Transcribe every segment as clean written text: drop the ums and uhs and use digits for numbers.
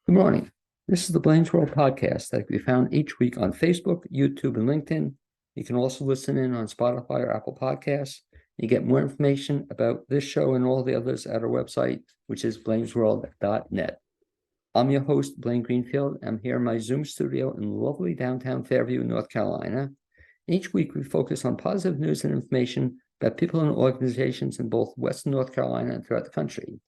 Good morning. This is the Blaine's World podcast that can be found each week on Facebook, YouTube, and LinkedIn. You can also listen in on Spotify or Apple Podcasts. You get more information about this show and all the others at our website, which is blainesworld.net. I'm your host, Blaine Greenfield. I'm here in my Zoom studio in lovely downtown Fairview, North Carolina. Each week, we focus on positive news and information about people and organizations in both Western North Carolina and throughout the country.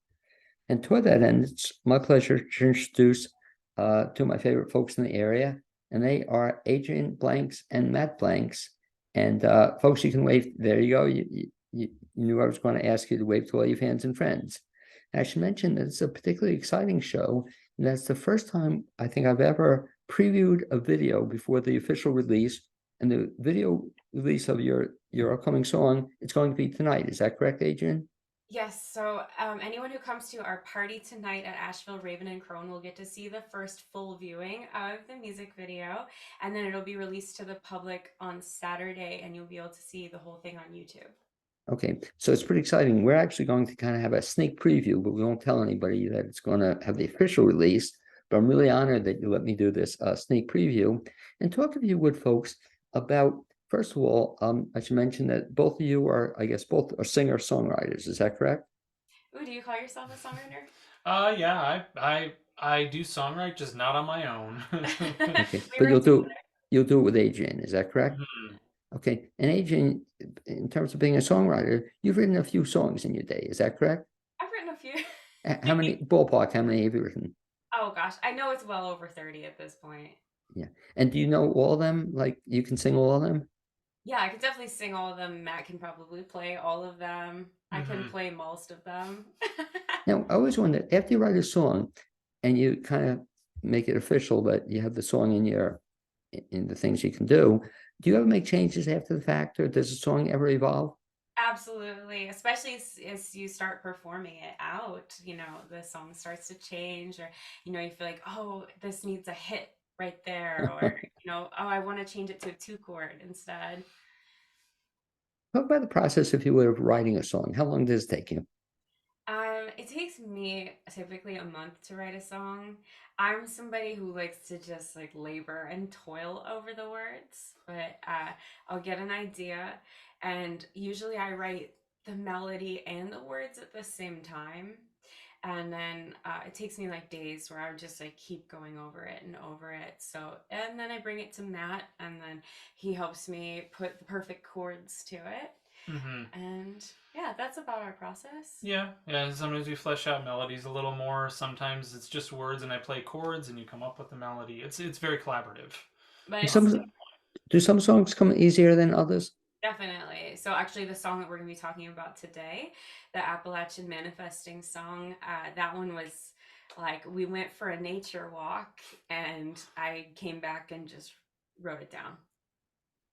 And toward that end, it's my pleasure to introduce two of my favorite folks in the area, and they are Adrianne Blanks and Matt Blanks. And folks, you can wave. There you go. You knew I was going to ask you to wave to all your fans and friends. And I should mention that it's a particularly exciting show, and that's the first time I think I've ever previewed a video before the official release. And the video release of your upcoming song, it's going to be tonight. Is that correct, Adrian? Yes, so anyone who comes to our party tonight at Asheville Raven and Crone will get to see the first full viewing of the music video, and then it'll be released to the public on Saturday, and you'll be able to see the whole thing on YouTube. Okay, so it's pretty exciting. We're actually going to kind of have a sneak preview, but we won't tell anybody that it's going to have the official release. But I'm really honored that you let me do this sneak preview and talk, if you would, folks, about, first of all, I should mention that both of you are, I guess, both are singer-songwriters. Is that correct? Ooh, do you call yourself a songwriter? Yeah, I do songwrite, just not on my own. Okay, We but write you'll do it with Adrian. Is that correct? Mhm. Okay, and Adrian, in terms of being a songwriter, you've written a few songs in your day. Is that correct? I've written a few. How many ballpark? How many have you written? Oh gosh, I know it's well over 30 at this point. Yeah. And do you know all of them? Like you can sing all of them? Yeah, I could definitely sing all of them. Matt can probably play all of them. I can Mhm. play most of them. Now, I always wonder, after you write a song and you kind of make it official that you have the song in the things you can do you ever make changes after the fact, or does the song ever evolve? Absolutely, especially as you start performing it out, the song starts to change, or, you feel like, oh, this needs a hit right there, or, oh, I want to change it to a two chord instead. Talk about the process, if you would, of writing a song. How long does it take you? It takes me typically a month to write a song. I'm somebody who likes to just like labor and toil over the words, but I'll get an idea, and usually I write the melody and the words at the same time. And then it takes me like days where I would just like keep going over it and over it. So, and then I bring it to Matt, and then he helps me put the perfect chords to it. Mhm. And yeah, that's about our process. Yeah. Sometimes we flesh out melodies a little more. Sometimes it's just words, and I play chords, and you come up with the melody. It's very collaborative. But Do it's some do some songs come easier than others? definitely so. Actually, the song that we're going to be talking about today, the Appalachian Manifesting Song, that one was like we went for a nature walk, and I came back and just wrote it down.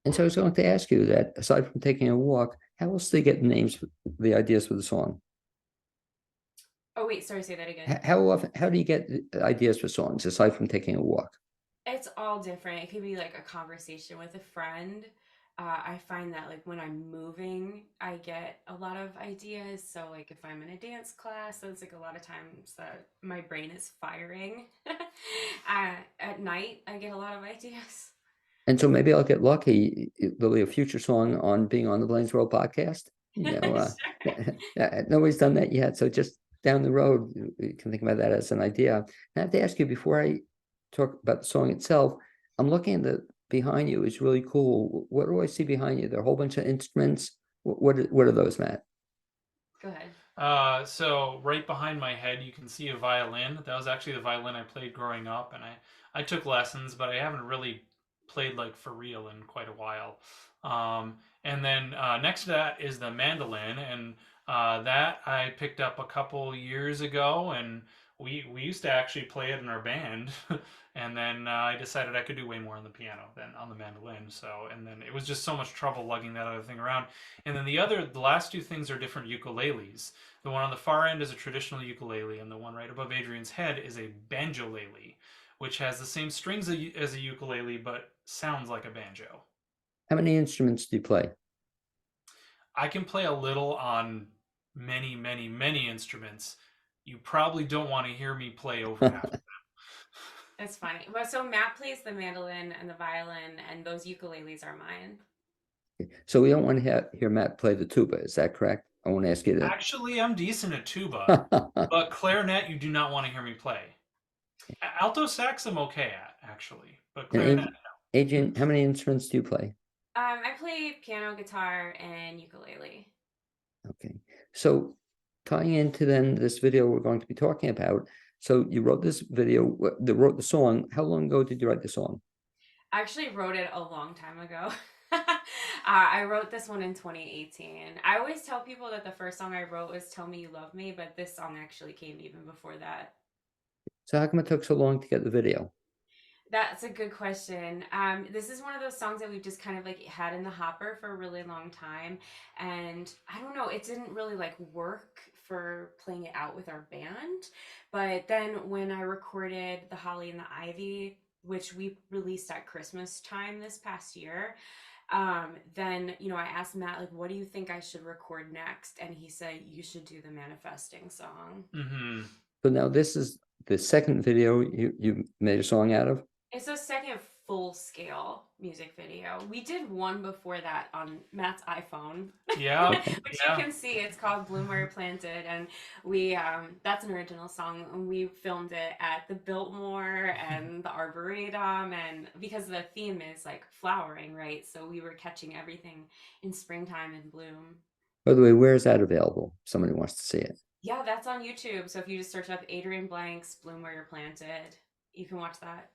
And so I was going to ask you that, aside from taking a walk, how else do you get names, the ideas for the song? Oh, wait, sorry, say that again. How do you get ideas for songs aside from taking a walk? It's all different. It could be like a conversation with a friend. I find that like when I'm moving, I get a lot of ideas. So like if I'm in a dance class, that's like a lot of times that my brain is firing. At night, I get a lot of ideas. And so maybe I'll get lucky. There'll be a future song on being on the Blaine's World podcast. Sure. Nobody's done that yet. So just down the road, you can think about that as an idea. And I have to ask you, before I talk about the song itself, I'm looking at the behind you. It's really cool. What do I see behind you? There are a whole bunch of instruments. What are those, Matt? Go ahead. So right behind my head, you can see a violin. That was actually the violin I played growing up, and I took lessons, but I haven't really played like for real in quite a while. And then next to that is the mandolin, and that I picked up a couple years ago, and we used to actually play it in our band. And then I decided I could do way more on the piano than on the mandolin. So, and then it was just so much trouble lugging that other thing around. And then the last two things are different ukuleles. The one on the far end is a traditional ukulele, and the one right above Adrian's head is a banjolele, which has the same strings as a ukulele but sounds like a banjo. How many instruments do you play? I can play a little on many, many, many instruments. You probably don't want to hear me play over half. It's funny. Well, so Matt plays the mandolin and the violin, and those ukuleles are mine. So we don't want to hear Matt play the tuba. Is that correct? I want to ask you Actually, I'm decent at tuba, that. but clarinet you do not want to hear me play. Alto sax I'm okay at actually, but And clarinet no. Adrian, how many instruments do you play? I play piano, guitar, and ukulele. Okay. So tying into then this video we're going to be talking about. So you wrote this video, wrote the song. How long ago did you write the song? I actually wrote it a long time ago. I wrote this one in 2018. I always tell people that the first song I wrote was Tell Me You Love Me, but this song actually came even before that. So how come it took so long to get the video? That's a good question. This is one of those songs that we've just kind of like had in the hopper for a really long time. And I don't know, it didn't really like work for playing it out with our band. But then when I recorded The Holly and the Ivy, which we released at Christmas time this past year, then I asked Matt, like, what do you think I should record next? And he said you should do the Manifesting Song. Mm-hmm. So now this is the second video you made a song out of? It's a second full scale music video. We did one before that on Matt's iPhone, Yeah, which yeah. you can see. It's called Bloom Where You're Planted, and we that's an original song, and we filmed it at the Biltmore and the Arboretum, and because the theme is like flowering, right? So we were catching everything in springtime and bloom. By the way, where is that available? If somebody wants to see it. Yeah, that's on YouTube. So if you just search up Adrianne Blanks, Bloom Where You're Planted, you can watch that.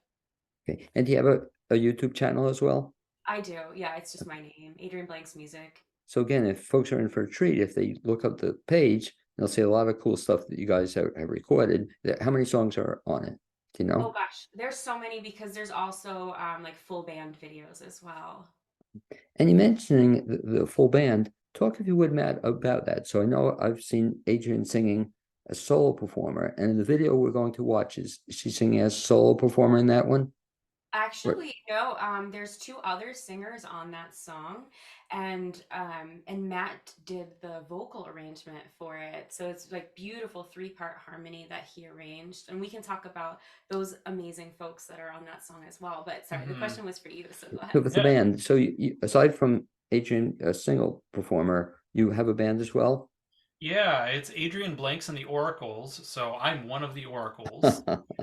Okay. And do you have a YouTube channel as well? I do. Yeah, it's just my name, Adrianne Blanks Music. So again, if folks are in for a treat, if they look up the page, they'll see a lot of cool stuff that you guys have recorded. How many songs are on it? Do you Oh know? gosh, there's so many because there's also like full band videos as well. And you mentioning the full band. Talk, if you would, Matt, about that. So I know I've seen Adrian singing a solo performer, and in the video we're going to watch, is she singing as a solo performer in that one? Or, Actually, no, there's two other singers on that song, and Matt did the vocal arrangement for it. So it's like beautiful three-part harmony that he arranged, and we can talk about those amazing folks that are on that song as well. But sorry, the Mm-hmm. question was for you, so go so ahead. with the band, so aside from Adrian, a single performer, you have a band as well? Yeah, it's Adrian Blanks and the Oracles. So I'm one of the Oracles.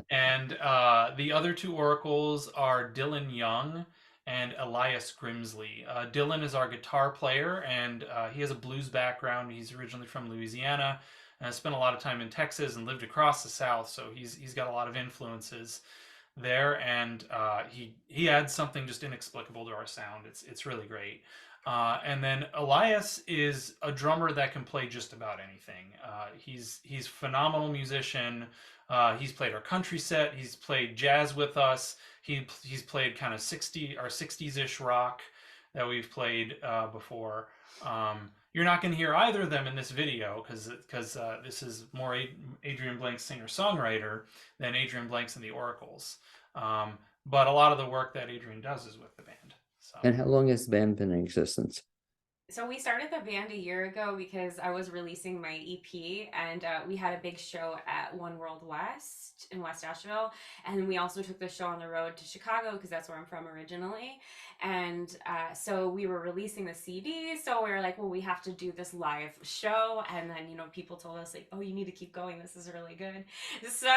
And the other two Oracles are Dylan Young and Elias Grimsley. Dylan is our guitar player, and he has a blues background. He's originally from Louisiana and has spent a lot of time in Texas and lived across the South. So he's got a lot of influences there, and he adds something just inexplicable to our sound. It's really great. And then Elias is a drummer that can play just about anything. He's phenomenal musician. He's played our country set. He's played jazz with us. He's played kind of 60s ish rock that we've played before. You're not going to hear either of them in this video because this is more Adrian Blanks singer songwriter than Adrian Blanks and the Oracles. But a lot of the work that Adrian does is with the band. So. And how long has the band been in existence? So we started the band a year ago because I was releasing my EP, and we had a big show at One World West in West Asheville, and we also took the show on the road to Chicago because that's where I'm from originally. And so we were releasing the CD, so we were like, well, we have to do this live show. And then people told us like, oh, you need to keep going, this is really good. So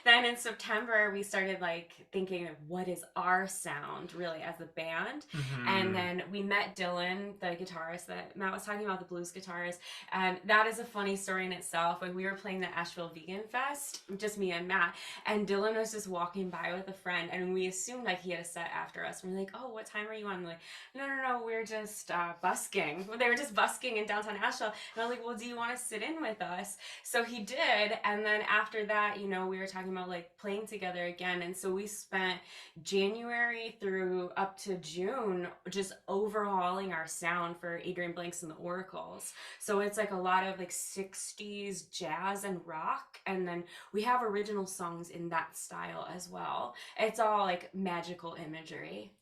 then in September we started like thinking, what is our sound really as a band? Mm-hmm. And then we met Dylan, the guitarist that Matt was talking about, the blues guitarist. And that is a funny story in itself. When we were playing the Asheville Vegan Fest, just me and Matt, and Dylan was just walking by with a friend, and we assumed like he had a set after us. And we're like, oh, what time are you on? And like, no, we're just busking. They were just busking in downtown Asheville. And I was like, well, do you want to sit in with us? So he did. And then after that, we were talking about like playing together again. And so we spent January through up to June just overhauling our sound for Adrianne Blanks and the Oracles. So it's like a lot of like 60s jazz and rock, and then we have original songs in that style as well. It's all like magical imagery.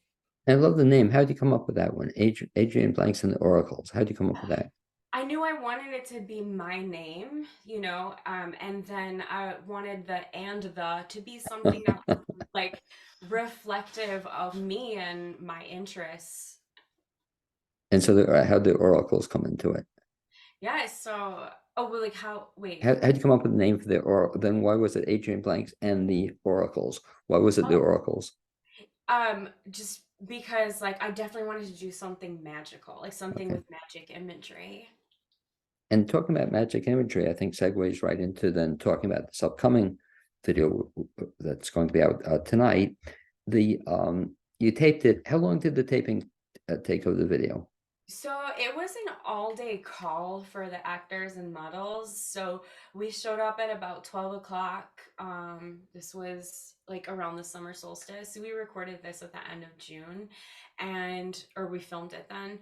I love the name. How did you come up with that one? Adrian Blanks and the Oracles. How did you come up with that? I knew I wanted it to be my name, and then I wanted the and the to be something that was like reflective of me and my interests. And so how the oracles come into it? Yeah, so oh well, like how wait. How'd you come up with the name for the oracle? Then why was it Adrianne Blanks and the oracles? Why was it the Oh, oracles? just because like I definitely wanted to do something magical, like something Okay. with magic imagery. And talking about magic imagery, I think segues right into then talking about this upcoming video that's going to be out tonight. The you taped it. How long did the taping take of the video? So it was an all-day call for the actors and models. So we showed up at about 12 o'clock. This was like around the summer solstice. So we recorded this at the end of June or we filmed it then.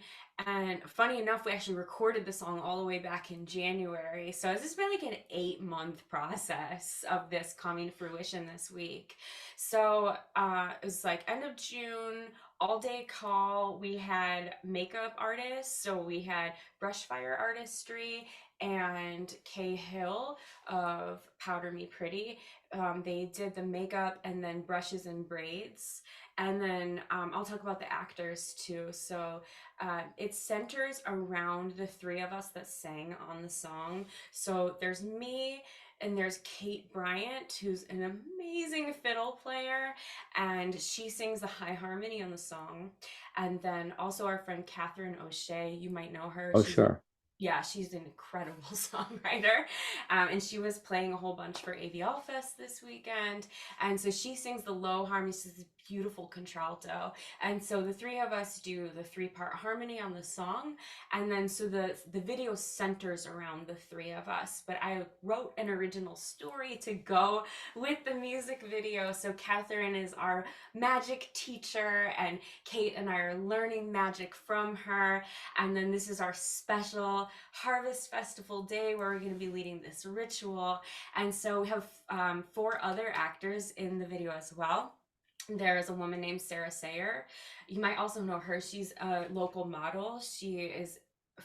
And funny enough, we actually recorded the song all the way back in January. So it's just been like an 8-month process of this coming to fruition this week. So it was like end of June, all day call. We had makeup artists, so we had brush fire artistry and Kay Hill of Powder Me Pretty. They did the makeup and then brushes and braids. And then I'll talk about the actors too. So it centers around the three of us that sang on the song. So there's me, and there's Kate Bryant, who's an amazing fiddle player, and she sings the high harmony on the song. And then also our friend Catherine O'Shea, you might know her. Oh, sure. Yeah, she's an incredible songwriter. And she was playing a whole bunch for AVL Fest this weekend. And so she sings the low harmony. She's this beautiful contralto. And so the three of us do the 3-part harmony on the song. And then so the video centers around the three of us. But I wrote an original story to go with the music video. So Catherine is our magic teacher, and Kate and I are learning magic from her. And then this is our special Harvest Festival day where we're going to be leading this ritual. And so we have 4 other actors in the video as well. There's a woman named Sarah Sayer. You might also know her. She's a local model. She is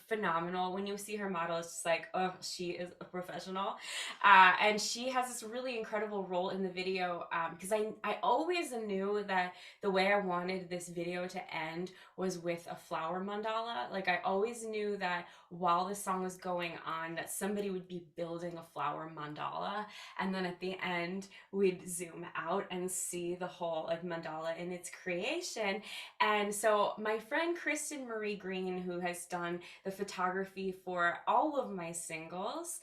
phenomenal. When you see her model, it's just like, oh, she is a professional. And she has this really incredible role in the video, because I always knew that the way I wanted this video to end was with a flower mandala. Like I always knew that while the song was going on, that somebody would be building a flower mandala, and then at the end we'd zoom out and see the whole like mandala in its creation. And so my friend Kristen Marie Green, who has done the photography for all of my singles,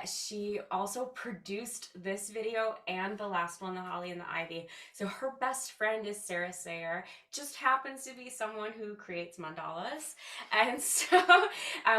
she also produced this video and the last one, The Holly and the Ivy. So her best friend is Sarah Sayer, just happens to be someone who creates mandalas. And so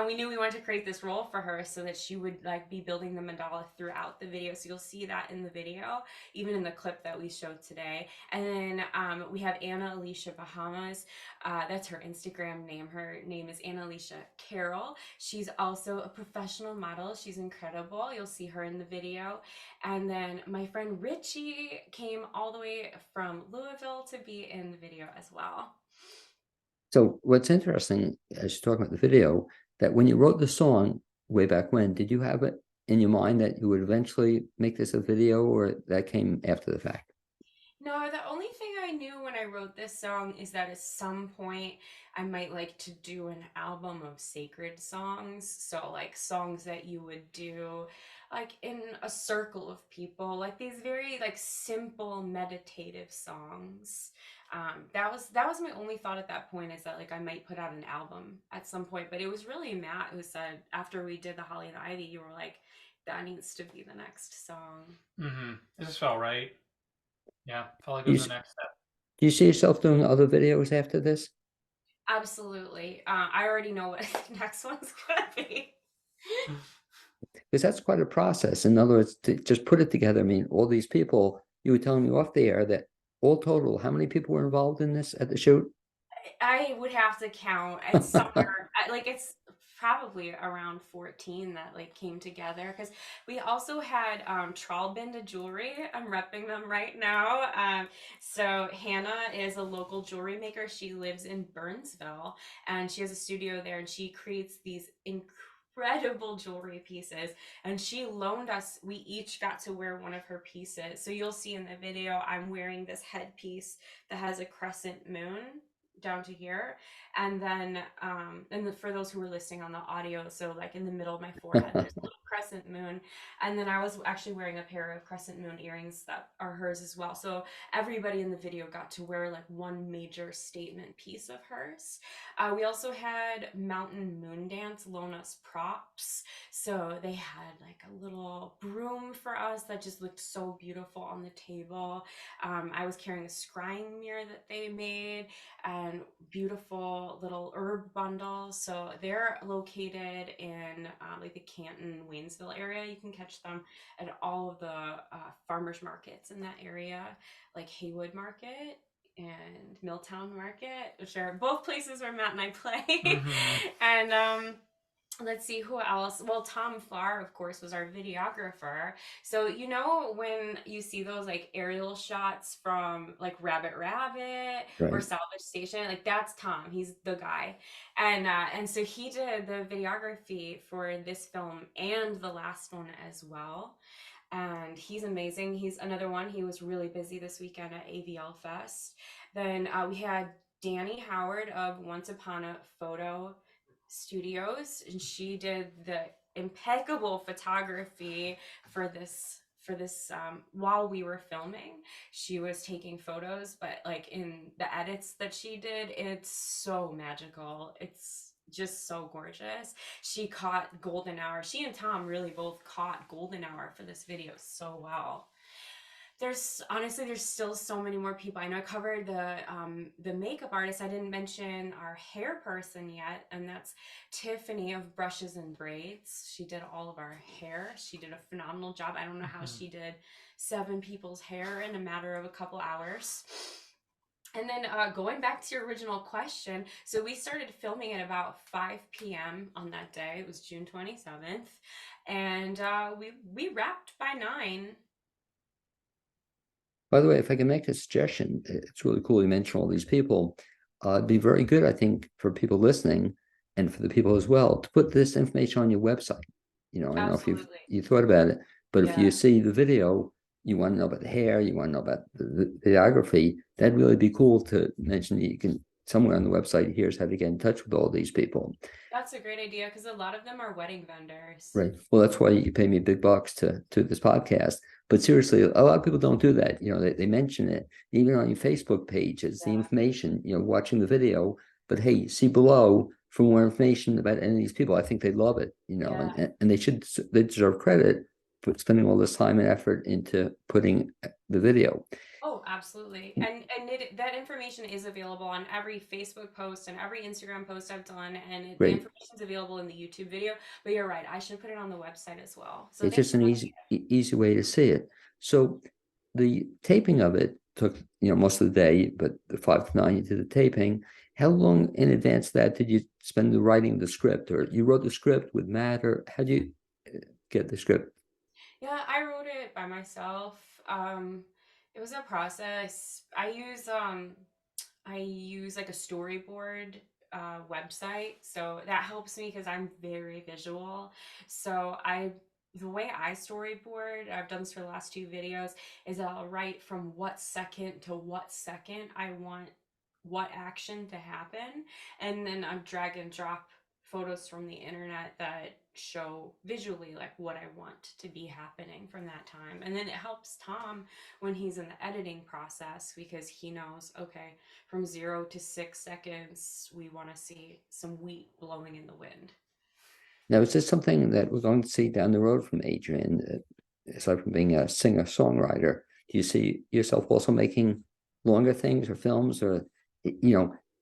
we knew we wanted to create this role for her so that she would like be building the mandala throughout the video. So you'll see that in the video, even in the clip that we showed today. And then we have Anna Alicia Bahamas. That's her Instagram name. Her name is Anna Alicia Carroll. She's also a professional model. She's incredible. You'll see her in the video. And then my friend Richie came all the way from Louisville to be in the video as well. So what's interesting, as you're talking about the video, that when you wrote the song way back when, did you have it in your mind that you would eventually make this a video, or that came after the fact? No, the only thing I knew when I wrote this song is that at some point I might like to do an album of sacred songs. So, like songs that you would do like in a circle of people, like these very like simple meditative songs. That was my only thought at that point, is that like I might put out an album at some point. But it was really Matt who said after we did the Holly and the Ivy, you were like, that needs to be the next song. It just felt right. Yeah, felt like it Do was you, the next step. do you see yourself doing other videos after this? Absolutely. I already know what the next one's gonna be. Because that's quite a process. In other words, to just put it together. I mean, all these people, you were telling me off the air that all total, how many people were involved in this at the shoot? I would have to count. It's somewhere like it's probably around 14 that like came together, because we also had Trallbinda Jewelry. I'm repping them right now. So Hannah is a local jewelry maker. She lives in Burnsville, and she has a studio there, and she creates these incredible incredible jewelry pieces, and she loaned us, we each got to wear one of her pieces. So you'll see in the video I'm wearing this headpiece that has a crescent moon down to here, and then for those who are listening on the audio, so like in the middle of my forehead there's a little crescent moon, and then I was actually wearing a pair of crescent moon earrings that are hers as well. So everybody in the video got to wear like one major statement piece of hers. We also had Mountain Moon Dance loan us props. So they had like a little broom for us that just looked so beautiful on the table. I was carrying a scrying mirror that they made, and beautiful little herb bundles. So they're located in like the Canton, Waynesville area. You can catch them at all of the farmers markets in that area, like Haywood Market and Milltown Market, which are both places where Matt and I play. And let's see who else. Well, Tom Farr, of course, was our videographer. So you know when you see those like aerial shots from like Rabbit Rabbit or Right. Salvage Station, like that's Tom. He's the guy, and so he did the videography for this film and the last one as well. And he's amazing. He's another one. He was really busy this weekend at AVL Fest. Then we had Danny Howard of Once Upon a Photo Studios, and she did the impeccable photography for this while we were filming. She was taking photos, but like in the edits that she did, it's so magical. It's just so gorgeous. She caught golden hour. She and Tom really both caught golden hour for this video so well. There's honestly, there's still so many more people. I know I covered the makeup artist. I didn't mention our hair person yet, and that's Tiffany of Brushes and Braids. She did all of our hair. She did a phenomenal job. I don't know how she did 7 people's hair in a matter of a couple hours. And then going back to your original question, so we started filming at about 5 p.m. on that day. It was June 27th, and we wrapped by 9. By the way, if I can make a suggestion, it's really cool you mentioned all these people. It'd be very good, I think, for people listening and for the people as well to put this information on your website. I don't know if you thought about it, but if you see the video, you want to know about the hair, you want to know about the videography, that'd really be cool to mention. You can somewhere on the website, here's how to get in touch with all these people. That's a great idea because a lot of them are wedding vendors. Right. Well, that's why you pay me big bucks to this podcast. But seriously, a lot of people don't do that. They mention it even on your Facebook page. It's the information, watching the video. But hey, see below for more information about any of these people. I think they'd love it, and they deserve credit for spending all this time and effort into putting the video. Oh, absolutely. And that information is available on every Facebook post and every Instagram post I've done, and the information is available in the YouTube video. But you're right, I should put it on the website as well. So it's just an easy way to see it. So the taping of it took most of the day, but the 5 to 9 you did the taping. How long in advance of that did you spend writing the script, or you wrote the script with Matt, or how did you get the script? Yeah, I wrote it by myself. It was a process. I use like a storyboard website, so that helps me because I'm very visual. So the way I storyboard, I've done this for the last 2 videos, is I'll write from what second to what second I want what action to happen, and then I drag and drop photos from the internet that show visually like what I want to be happening from that time. And then it helps Tom when he's in the editing process because he knows, okay, from 0 to 6 seconds we want to see some wheat blowing in the wind. Now, is this something that we're going to see down the road from Adrianne, aside from being a singer-songwriter? Do you see yourself also making longer things or films, or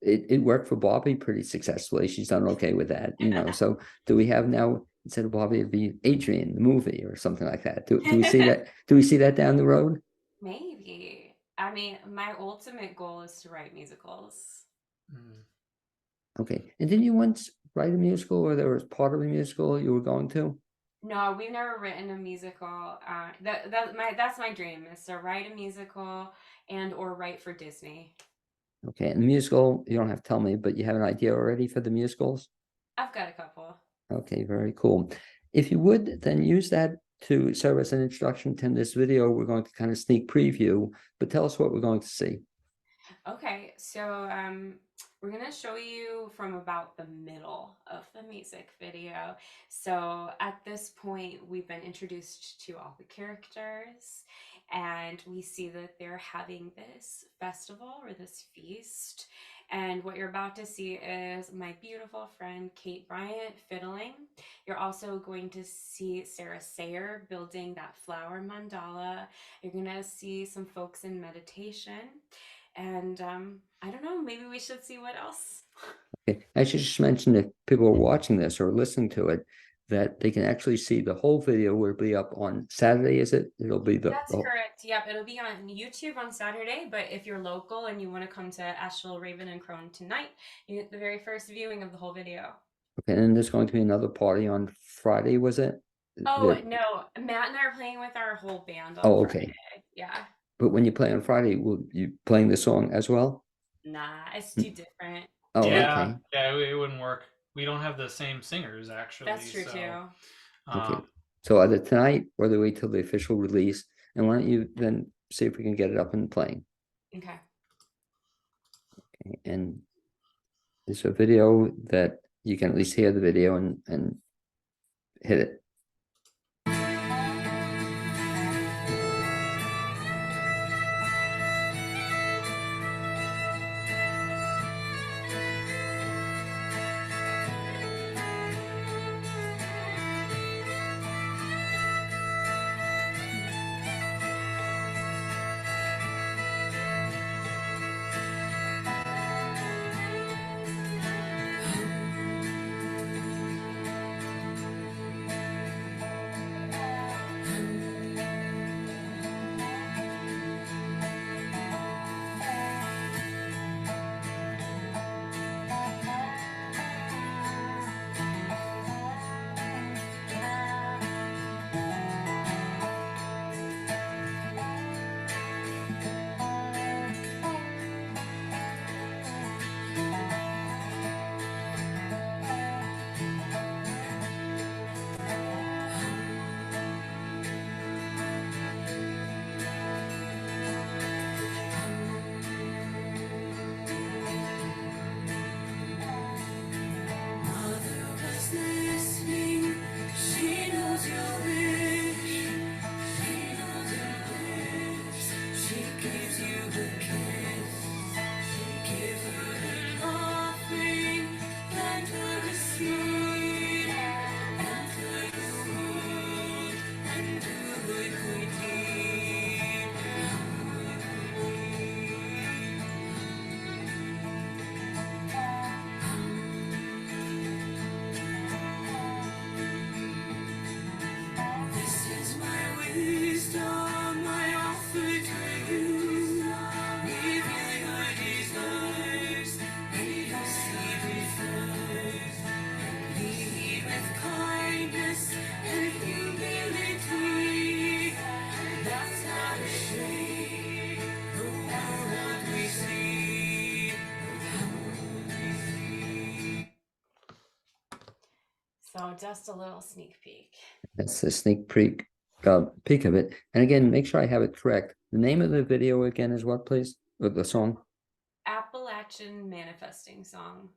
it worked for Bobby pretty successfully. She's done okay with that, So do we have now, instead of Bobby, it'd be Adrianne, the movie or something like that? Do we see that? Do we see that down the road? Maybe. I mean, my ultimate goal is to write musicals. Okay. And didn't you once write a musical, or there was part of a musical you were going to? No, we've never written a musical. That's my dream, is to write a musical and or write for Disney. Okay. And the musical, you don't have to tell me, but you have an idea already for the musicals? I've got a couple. Okay, very cool. If you would, then use that to serve as an introduction to this video. We're going to kind of sneak preview, but tell us what we're going to see. Okay, so we're gonna show you from about the middle of the music video. So at this point, we've been introduced to all the characters, and we see that they're having this festival or this feast. And what you're about to see is my beautiful friend Kate Bryant fiddling. You're also going to see Sarah Sayer building that flower mandala. You're gonna see some folks in meditation. And I don't know, maybe we should see what else. Okay. I should just mention if people are watching this or listening to it, that they can actually see the whole video will be up on Saturday, is it? It'll be That's correct. Yep, it'll be on YouTube on Saturday. But if you're local and you want to come to Asheville, Raven, and Crone tonight, you get the very first viewing of the whole video. okay, and there's going to be another party on Friday, was it? Oh, no. Matt and I are playing with our whole band on Oh, Friday. okay. Yeah. But when you play on Friday, will you playing the song as well? Nah, it's too different. Oh, Yeah, okay. yeah, it wouldn't work. We don't have the same singers actually. That's true so, too. Okay. So either tonight or they wait till the official release. And why don't you then see if we can get it up and playing? Okay. And it's a video that you can at least hear the video and hit it. So just a little sneak peek. That's a sneak peek of it. And again, make sure I have it correct. The name of the video again is what, please? Or the song? Appalachian Manifesting Song.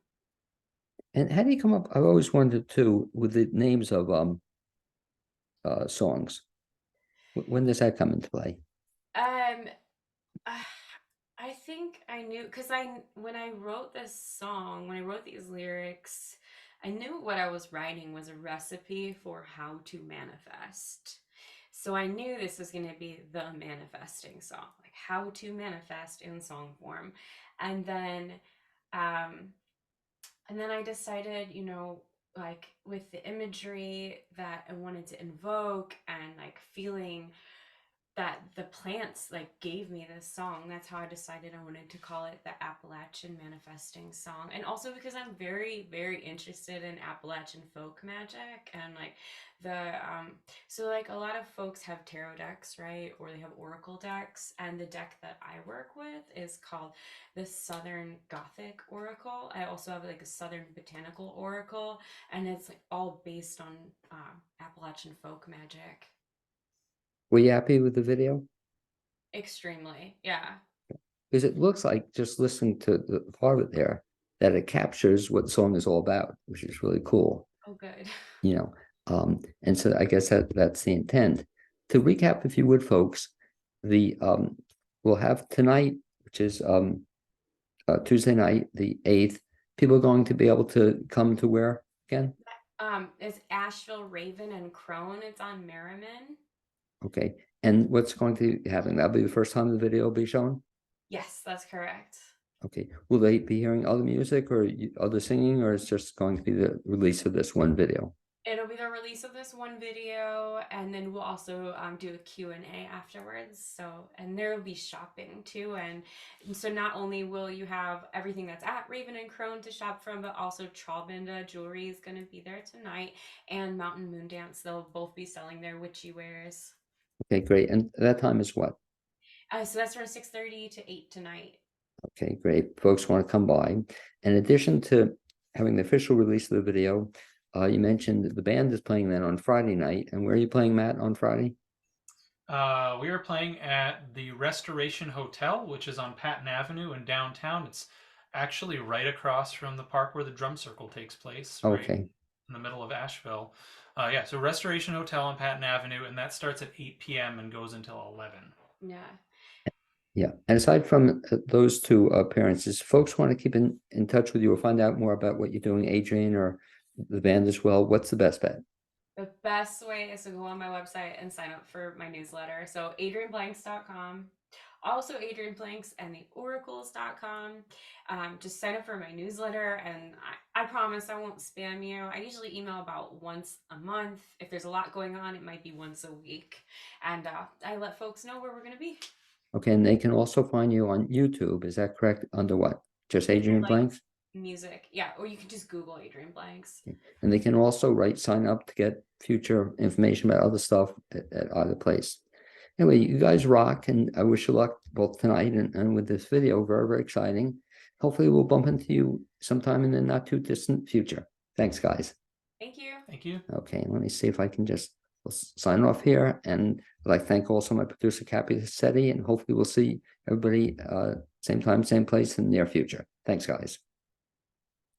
And how do you come up? I've always wondered too with the names of songs. When does that come into play? Um, I think I knew because when I wrote this song, when I wrote these lyrics, I knew what I was writing was a recipe for how to manifest. So I knew this was going to be the manifesting song, like how to manifest in song form. And then um and then I decided, like with the imagery that I wanted to invoke and like feeling that the plants like gave me this song. That's how I decided I wanted to call it the Appalachian Manifesting Song. And also because I'm very, very interested in Appalachian folk magic and like the so like a lot of folks have tarot decks, right? Or they have oracle decks, and the deck that I work with is called the Southern Gothic Oracle. I also have like a Southern Botanical Oracle, and it's like all based on Appalachian folk magic. Were you happy with the video? Extremely, yeah. Because it looks like, just listening to the part of it there, that it captures what the song is all about, which is really cool. Oh, good. You know, and so I guess that's the intent. To recap, if you would, folks, the we'll have tonight, which is Tuesday night, the 8th. People are going to be able to come to where again? It's Asheville, Raven, and Crone. It's on Merriman. Okay, and what's going to happen? That'll be the first time the video will be shown? Yes, that's correct. Okay, will they be hearing other music or other singing, or it's just going to be the release of this one video? It'll be the release of this one video, and then we'll also do a Q&A afterwards. So, and there will be shopping too. And so not only will you have everything that's at Raven and Crone to shop from, but also Tralbinda Jewelry is going to be there tonight, and Mountain Moon Dance. They'll both be selling their witchy wares. Okay, great. And that time is what? So that's from 6:30 to 8 tonight. Okay, great. Folks want to come by. In addition to having the official release of the video, you mentioned that the band is playing then on Friday night. And where are you playing, Matt, on Friday? We are playing at the Restoration Hotel, which is on Patton Avenue in downtown. It's actually right across from the park where the drum circle takes place, right Okay. in the middle of Asheville. Yeah, so Restoration Hotel on Patton Avenue, and that starts at 8 p.m. and goes until 11. Yeah. Yeah. And aside from those two appearances, folks want to keep in touch with you or find out more about what you're doing, Adrianne, or the band as well. What's the best bet? The best way is to go on my website and sign up for my newsletter. So adrianneblanks.com. Also Adrianne Blanks and the oracles.com. Just sign up for my newsletter, and I promise I won't spam you. I usually email about once a month. If there's a lot going on, it might be once a week. And I let folks know where we're going to be. Okay, and they can also find you on YouTube. Is that correct? Under what? Just Adrianne Blanks? Music. Yeah, or you can just Google Adrianne Blanks. Okay. And they can also sign up to get future information about other stuff at either place. Anyway, you guys rock, and I wish you luck both tonight and with this video. Very, very exciting. Hopefully we'll bump into you sometime in the not too distant future. Thanks, guys. Thank you. Thank you. Okay, let me see if I can just sign off here. And I'd like to thank also my producer, Cappy Setti, and hopefully we'll see everybody same time, same place in the near future. Thanks, guys.